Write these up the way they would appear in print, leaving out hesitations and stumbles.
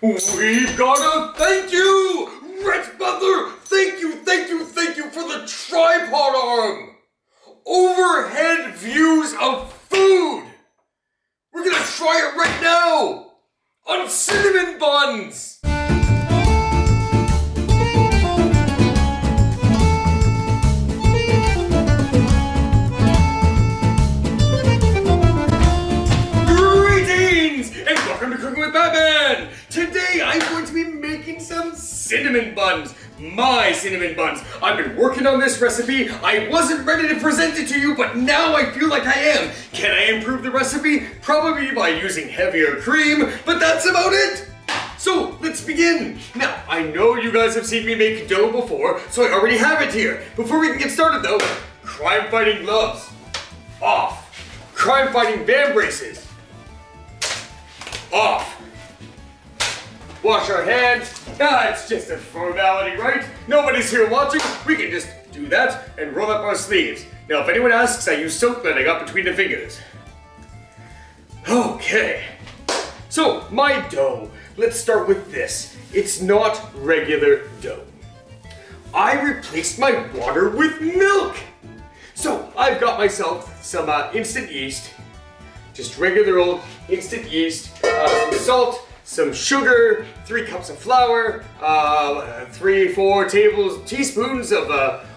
We've got a thank you! Rhettbutler, thank you for the tripod arm! Overhead views of food! We're gonna try it right now! On cinnamon buns! Greetings! And welcome to Cooking with Batman! Today I'm going to be making some cinnamon buns. My cinnamon buns. I've been working on this recipe. I wasn't ready to present it to you, but now I feel like I am. Can I improve the recipe? Probably by using heavier cream, but that's about it. So let's begin. Now, I know you guys have seen me make dough before, so I already have it here. Before we can get started though, crime-fighting gloves, off. Crime-fighting band braces, off. Wash our hands. It's just a formality, right? Nobody's here watching. We can just do that and roll up our sleeves. Now, if anyone asks, I use soap that I got between the fingers. Okay. So, my dough. Let's start with this. It's not regular dough. I replaced my water with milk. So, I've got myself some instant yeast. Just regular old instant yeast. Some salt. Some sugar, 3 cups of flour, 3-4 teaspoons of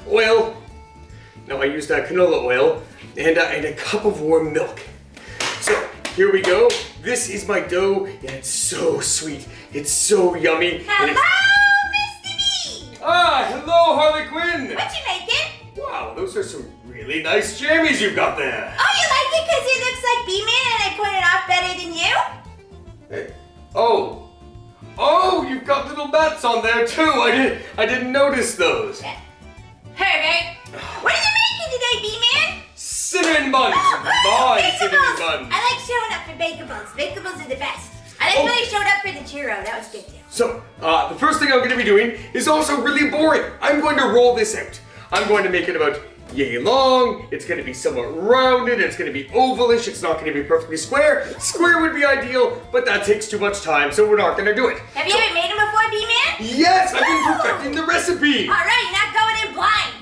oil. No, I used canola oil, and a cup of warm milk. So here we go. This is my dough, and it's so sweet. It's so yummy. Hello, Mr. B. Hello, Harley Quinn. What you making? Wow, those are some really nice jammies you've got there. Oh, you like it because it looks like B-Man and I put it off better than you? Hey. Oh, you've got little bats on there too. I didn't notice those. Herbert, what are you making today, B-Man? Cinnamon buns. My cinnamon buns. I like showing up for bakeables. Bakeables are the best. I didn't really showed up for the churro. That was good too. So, the first thing I'm going to be doing is also really boring. I'm going to roll this out. I'm going to make it about yay long. It's going to be somewhat rounded. It's going to be ovalish. It's not going to be perfectly square. Square would be ideal, but that takes too much time, so we're not going to do it. Have you ever made them before, B-Man? Yes, I've been perfecting the recipe. All right, you're not going in blind.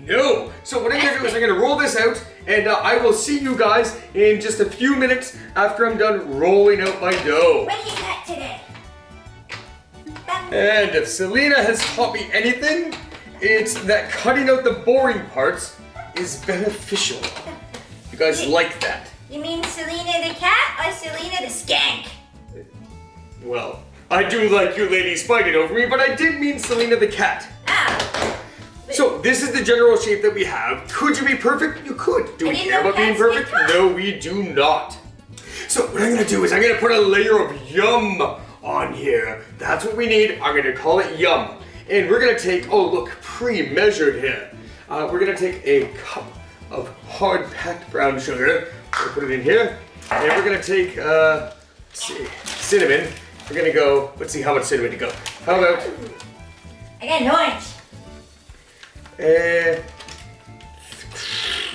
No. So what I'm going to do is I'm going to roll this out, and I will see you guys in just a few minutes after I'm done rolling out my dough. What do you got today? And if Selena has taught me anything, it's that cutting out the boring parts is beneficial. You guys like that? You mean Selena the cat or Selena the skank? Well, I do like you ladies fighting over me, but I did mean Selena the cat. Oh. So this is the general shape that we have. Could you be perfect? You could. Do we care about being perfect? No, we do not. So what I'm gonna do is I'm gonna put a layer of yum on here. That's what we need. I'm gonna call it yum. And we're gonna take, oh look, pre-measured here. We're gonna take a cup of hard-packed brown sugar. We'll put it in here. And we're gonna take, let's see, cinnamon. We're gonna go, let's see how much cinnamon to go. How about? I got an orange. A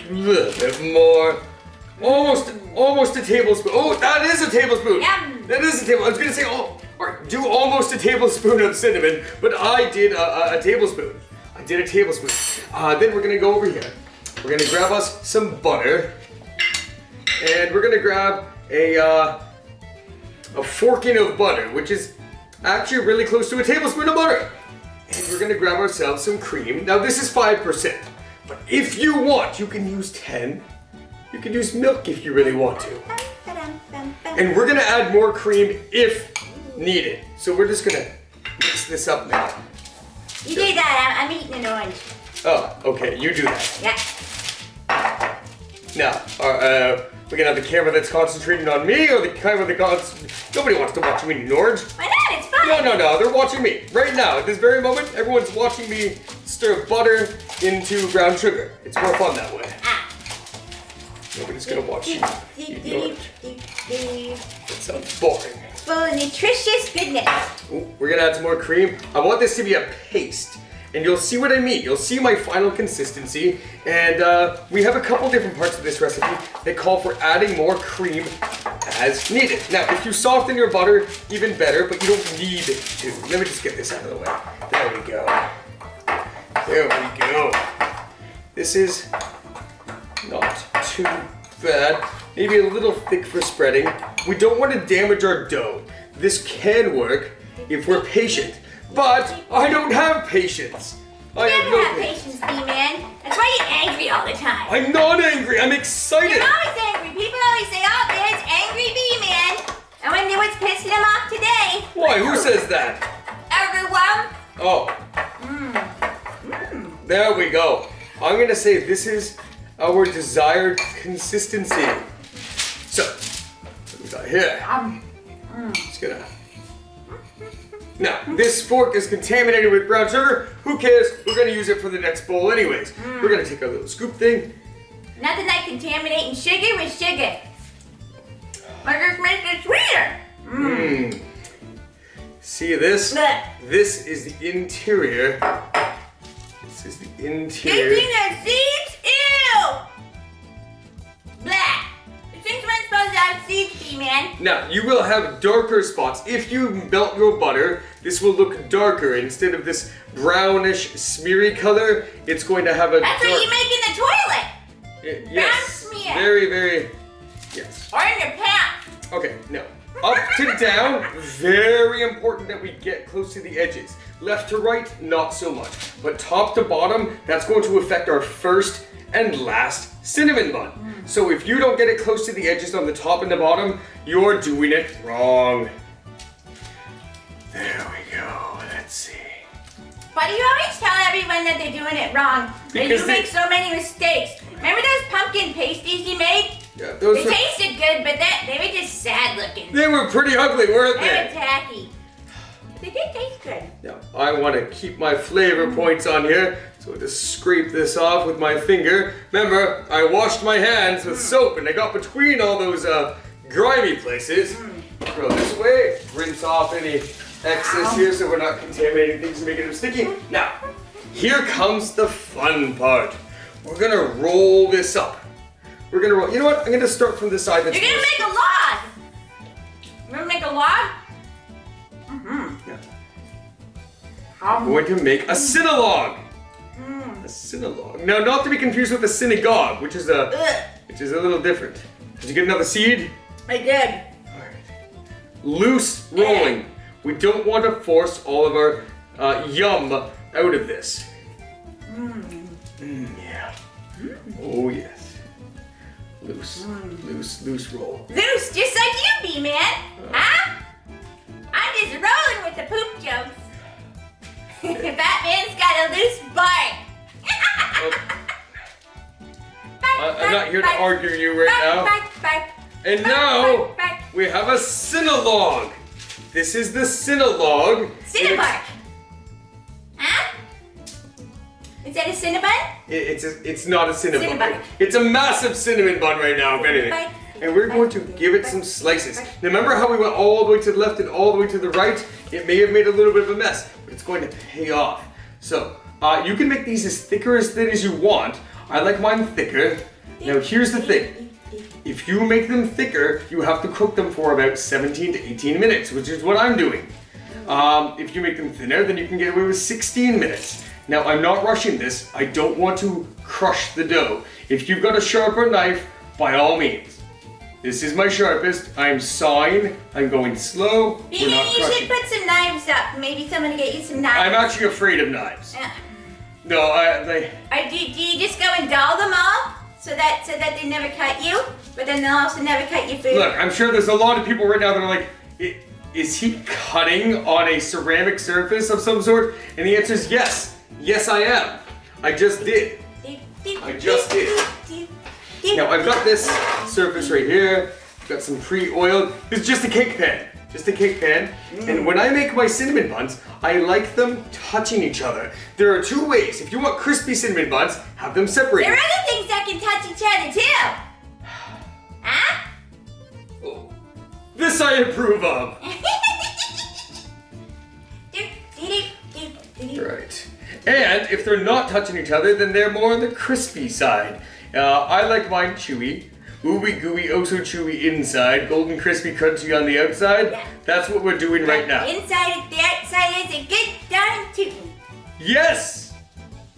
little bit more. Almost a tablespoon. Oh, that is a tablespoon. Yum. That is a tablespoon. I was gonna say, do almost a tablespoon of cinnamon, but I did a tablespoon. I did a tablespoon. Then we're gonna go over here. We're gonna grab us some butter, and we're gonna grab a forking of butter, which is actually really close to a tablespoon of butter. And we're gonna grab ourselves some cream. Now this is 5%, but if you want, you can use 10. You can use milk if you really want to. And we're gonna add more cream if needed. So we're just gonna mix this up now. You do that, I'm eating an orange. Oh, okay, you do that. Yeah. Now, we're gonna have the camera that's concentrating on me, or the camera that nobody wants to watch me eat an orange. Why not? It's fine. No, they're watching me. Right now, at this very moment, everyone's watching me stir butter into brown sugar. It's more fun that way. Nobody's gonna watch you eat an orange. That sounds boring. Full of nutritious goodness. Ooh, we're gonna add some more cream. I want this to be a paste. and you'll see what I mean. You'll see my final consistency, and we have a couple different parts of this recipe that call for adding more cream as needed. Now, if you soften your butter, even better, but you don't need to. Let me just get this out of the way. There we go. There we go. This is not too bad. Maybe a little thick for spreading. We don't want to damage our dough. This can work if we're patient, but I don't have patience. I You have never no have patience, B-Man. That's why you're angry all the time. I'm not angry. I'm excited. You're always angry. People always say, oh, there's angry B-Man. I wonder what's pissing him off today. Why? Who says that? Everyone. Oh. There we go. I'm gonna say this is our desired consistency. So, what we got here? Just gonna. Now, this fork is contaminated with brown sugar. Who cares? We're gonna use it for the next bowl anyways. We're gonna take our little scoop thing. Nothing like contaminating sugar with sugar. I just makes it sweeter. See this? Look. This is the interior. This is the interior. Eating the seeds? Ew! Blah! The things weren't supposed to have seeds, B-Man. Now, you will have darker spots. If you melt your butter, this will look darker. Instead of this brownish, smeary color, it's going to have a That's dark... what you make in the toilet. Yes. Brown smear. Very, very... Yes. Or in your pants. Okay, now, up to down, very important that we get close to the edges. Left to right, not so much. But top to bottom, that's going to affect our first and last cinnamon bun. So if you don't get it close to the edges on the top and the bottom, you're doing it wrong. There we go, let's see. But you always tell everyone that they're doing it wrong. That Because you make so many mistakes. Remember those pumpkin pasties you made? Yeah, those They tasted good, but they were just sad looking. they were pretty ugly, weren't They were they? tacky. They did taste good. Now, I want to keep my flavor points on here, so I just scrape this off with my finger. Remember, I washed my hands with soap and I got between all those grimy places. Throw this away, rinse off any excess here so we're not contaminating things and making them sticky. Now, here comes the fun part. We're gonna roll this up. We're gonna roll, you know what? I'm gonna start from the side that's You're gonna make a log! You're gonna make a log? Yeah. I'm going to make a synologue. A synologue. Now, not to be confused with a synagogue, which is a little different. Did you get another seed? I did. All right. Loose rolling. We don't want to force all of our yum out of this. Yeah. Oh yes. Loose, loose roll. Loose, just like you, B-Man. Huh? I'm just rolling with the poop jokes. Batman's got a loose butt. I'm not here to argue you right now. And now we have a synologue. This is the synologue. Cinnabon. Huh? Is that a cinnabon? It's not a cinnamon Cinnamon. bun. It's a massive cinnamon bun right now, if anything. Cinnamon. And we're going to give it some slices. Now remember how we went all the way to the left and all the way to the right? It may have made a little bit of a mess, but it's going to pay off. So, you can make these as thick or as thin as you want. I like mine thicker. Now here's the thing. If you make them thicker, you have to cook them for about 17 to 18 minutes, which is what I'm doing. If you make them thinner, then you can get away with 16 minutes. Now, I'm not rushing this. I don't want to crush the dough. If you've got a sharper knife, by all means. This is my sharpest. I'm sawing. I'm going slow. We're not You crushing. should put some knives up. Maybe someone will get you some knives. I'm actually afraid of knives. No, Do you just go and dull them all so that they never cut you, but then they'll also never cut your food? Look, I'm sure there's a lot of people right now that are like, is he cutting on a ceramic surface of some sort? And the answer is yes. Yes, I am. I just did. I just did. Now, I've got this surface right here. I've got some pre-oiled. It's just a cake pan. Just a cake pan. And when I make my cinnamon buns, I like them touching each other. There are two ways. If you want crispy cinnamon buns, have them separated. There are other things that can touch each other too. Huh? Oh. This I approve of. Right. And if they're not touching each other, then they're more on the crispy side. I like mine chewy. Ooey gooey, oh so chewy inside. Golden crispy crunchy on the outside. Yeah. That's what we're doing right now. The inside of the outside is a good darn tootin'. Yes!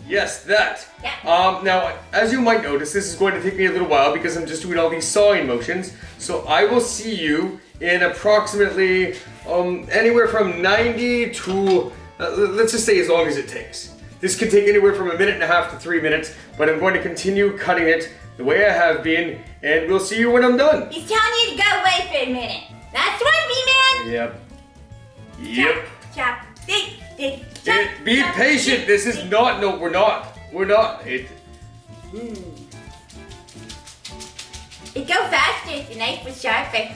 Yes, that. Yeah. Now, as you might notice, this is going to take me a little while because I'm just doing all these sawing motions. So I will see you in approximately anywhere from 90 to, let's just say as long as it takes. This could take anywhere from 1.5 minutes to 3 minutes, but I'm going to continue cutting it the way I have been, and we'll see you when I'm done. He's telling you to go away for a minute. That's one, B-Man. Yep. Yep. Chop, dig, dig, chop. Be chop, patient. dig, This is dig. not. No, we're not. We're not. It'd go faster if the knife was sharper.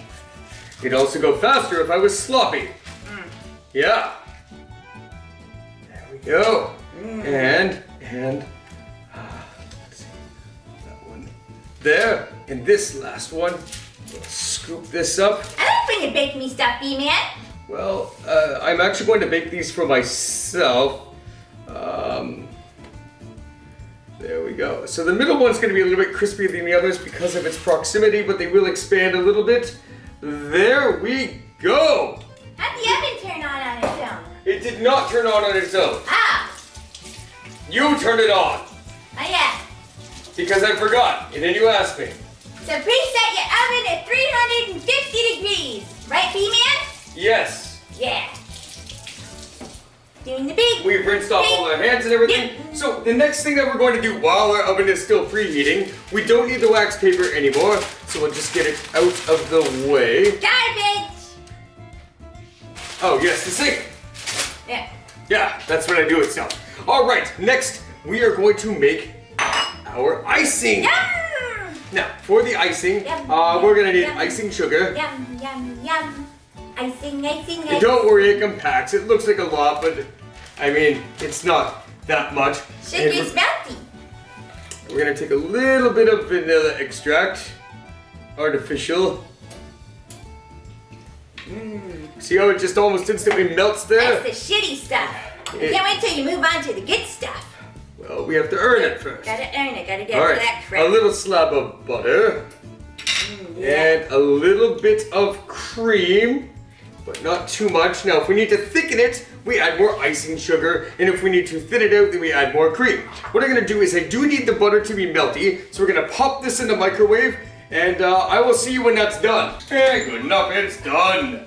It'd also go faster if I was sloppy. Yeah. There we go. And let's see. That one there. And this last one. We'll scoop this up. I like when you bake me stuff, B-Man. Well, I'm actually going to bake these for myself. There we go. So the middle one's going to be a little bit crispier than the others because of its proximity, but they will expand a little bit. There we go. How'd the oven turn on its own? It did not turn on its own. Ah, You turned it on oh yeah. because I forgot, and then you asked me. So preset your oven at 350 degrees. Right, B-Man? Yes. Yeah. Doing the big. We've rinsed off all our hands and everything. Yeah. So the next thing that we're going to do while our oven is still preheating, we don't need the wax paper anymore, so we'll just get it out of the way. Garbage. Oh yes, the sink. Yeah. Yeah, that's what I do itself. All right, next we are going to make our icing. Yum. Now, for the icing, Yum, we're gonna need yum. icing sugar. Yum, yum, yum. Icing, icing, And icing. don't worry, it compacts. It looks like a lot, but I mean, it's not that much. And Sugar's melty. we're gonna take a little bit of vanilla extract, artificial. See how it just almost instantly melts there? That's the shitty stuff. It- Can't wait till you move on to the good stuff. Well, we have to earn it first. Gotta earn it, gotta get All that right, crap. a little slab of butter Yeah. and a little bit of cream, but not too much. Now, if we need to thicken it, we add more icing sugar, and if we need to thin it out, then we add more cream. What I'm gonna do is I do need the butter to be melty, so we're gonna pop this in the microwave, and I will see you when that's done. Okay, good enough, it's done.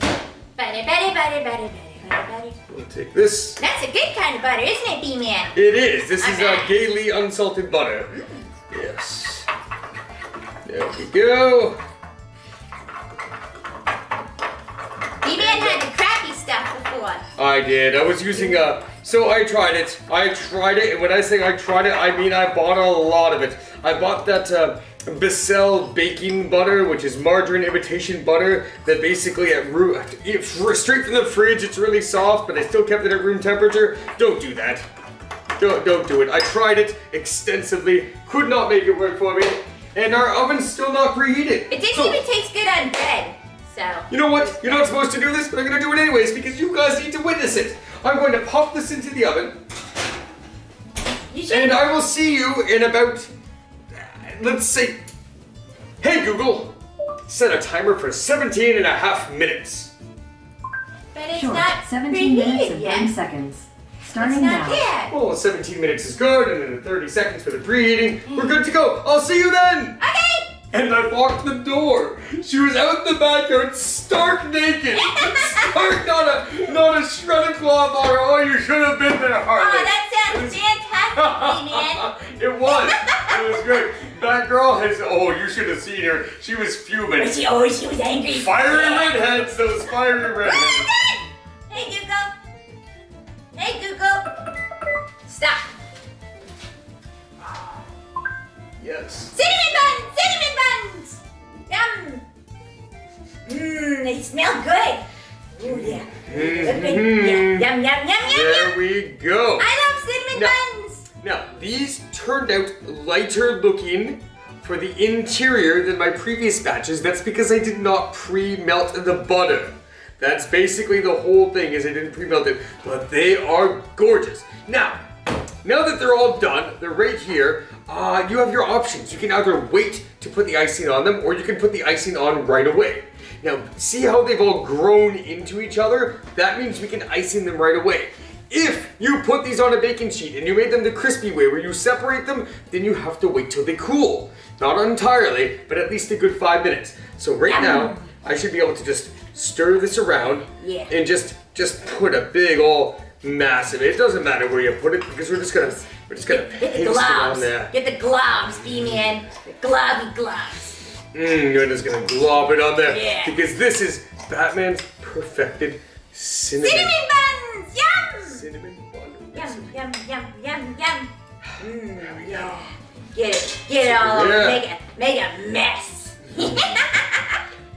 Butter, butter, butter, butter, butter, butter, butter. We'll take this. That's a good kind of butter, isn't it, B-Man? It is. This is Okay. gaily unsalted butter. Yes. There we go. B-Man had the crappy stuff before. I did. I was using so I tried it. And when I say I tried it, I mean I bought a lot of it. I bought that Bissell baking butter, which is margarine imitation butter that basically straight from the fridge. It's really soft, but I still kept it at room temperature. Don't do that. Don't do it. I tried it extensively. Could not make it work for me, and our oven's still not preheated. It didn't So, even taste good on bread, so. you know what? You're not supposed to do this, but I'm gonna do it anyways because you guys need to witness it. I'm going to pop this into the oven, You should. and I will see you in about, let's say, hey Google, set a timer for 17 and a half minutes. But it's Sure, not 17 minutes preheated and yet. 30 seconds. It's Starting not now. yet. Well, 17 minutes is good, and then 30 seconds for the preheating. We're good to go. I'll see you then. Okay. And I locked the door. She was out in the backyard, stark naked. Stark, not a shred of cloth on her. Oh, you should have been there, Oh, Harley. that sounds fantastic, B-Man. It was good. That girl you should have seen her. She was fuming. She was angry. Fiery redheads, those fiery redheads. Hey, Google. Hey, Google. Stop. Yes. Cinnamon buns! Yum! Mmm, they smell good. Ooh, yeah. Mhm. Yeah. Yum, yum, yum, yum, There yum. we go. I love cinnamon No. buns. Now, these turned out lighter looking for the interior than my previous batches. That's because I did not pre-melt the butter. That's basically the whole thing, is it didn't pre-melt it, but they are gorgeous. Now that they're all done, they're right here, you have your options. You can either wait to put the icing on them, or you can put the icing on right away. Now, see how they've all grown into each other? That means we can icing them right away. If you put these on a baking sheet and you made them the crispy way where you separate them, then you have to wait till they cool. Not entirely, but at least a good 5 minutes. So right now, I should be able to just stir this around and just put a big old massive. It doesn't matter where you put it because we're just gonna paste it on there. Get the globs, B-Man. The globby globs. You're just gonna glob it on there. Yeah. Because this is Batman's perfected cinnamon Buns! Yum! Cinnamon bun. Yum, yum, yum, yum, yum. There we go. Get it all over. Make a mess.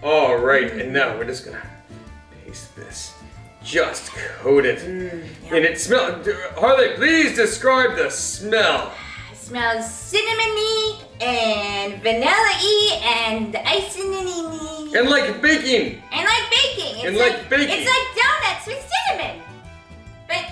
All right, and now we're just gonna paste this. Just coat it. And it smells. Harley, please describe the smell. It smells cinnamony and vanilla-y and icing-y. And like baking. And like baking. It's like donuts with cinnamon. But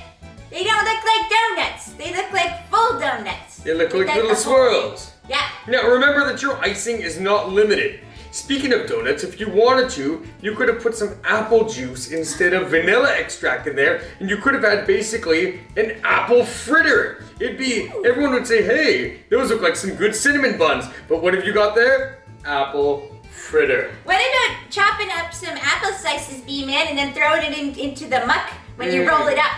they don't look like donuts. They look like full donuts. They look like little swirls. Yeah. Now remember that your icing is not limited. Speaking of donuts, if you wanted to, you could have put some apple juice instead of vanilla extract in there, and you could have had basically an apple fritter. Everyone would say, hey, those look like some good cinnamon buns. But what have you got there? Apple fritter. What about chopping up some apple slices, B-Man, and then throwing it into the muck when you roll it up?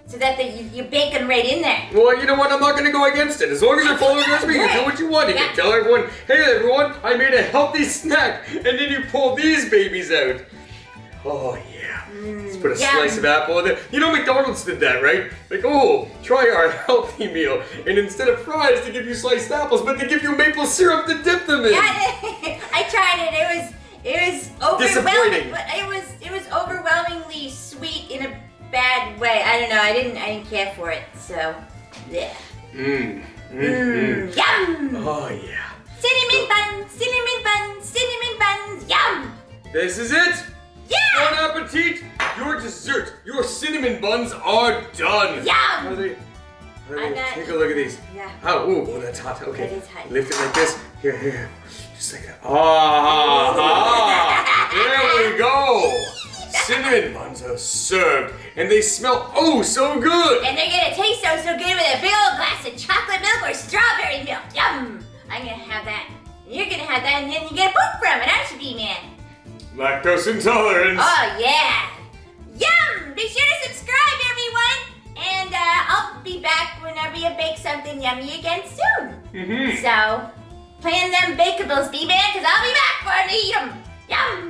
So that you bake them right in there. Well, you know what? I'm not going to go against it. As long as you're following the recipe, you do what you want. You can tell everyone, hey everyone, I made a healthy snack. And then you pull these babies out. Oh yeah. Let's put a slice of apple in there. You know McDonald's did that, right? Like, oh, try our healthy meal. And instead of fries, they give you sliced apples, but they give you maple syrup to dip them in. Yeah, I tried it. It was overwhelming. It was overwhelmingly sweet in a bad way. I don't know. I didn't care for it. So, yeah. Yum! Oh yeah. Cinnamon buns, cinnamon buns, cinnamon buns. Yum! This is it. Yeah! Bon appetit! Your dessert, your cinnamon buns are done. Yum! Are they? Take a look at these. Yeah. Oh, that's hot. Okay. That is hot. Lift it like this. Here. Just like that. There we go. Cinnamon buns are served, and they smell oh so good. And they're gonna taste so good with a big old glass of chocolate milk or strawberry milk. Yum! I'm gonna have that. And you're gonna have that, and then you get a poop from it, aren't you, B-Man? Lactose intolerance. Oh yeah! Yum! Be sure to subscribe, everyone, and I'll be back whenever you bake something yummy again soon. So plan them bakables, B-Man, because I'll be back for them to eat them. Yum!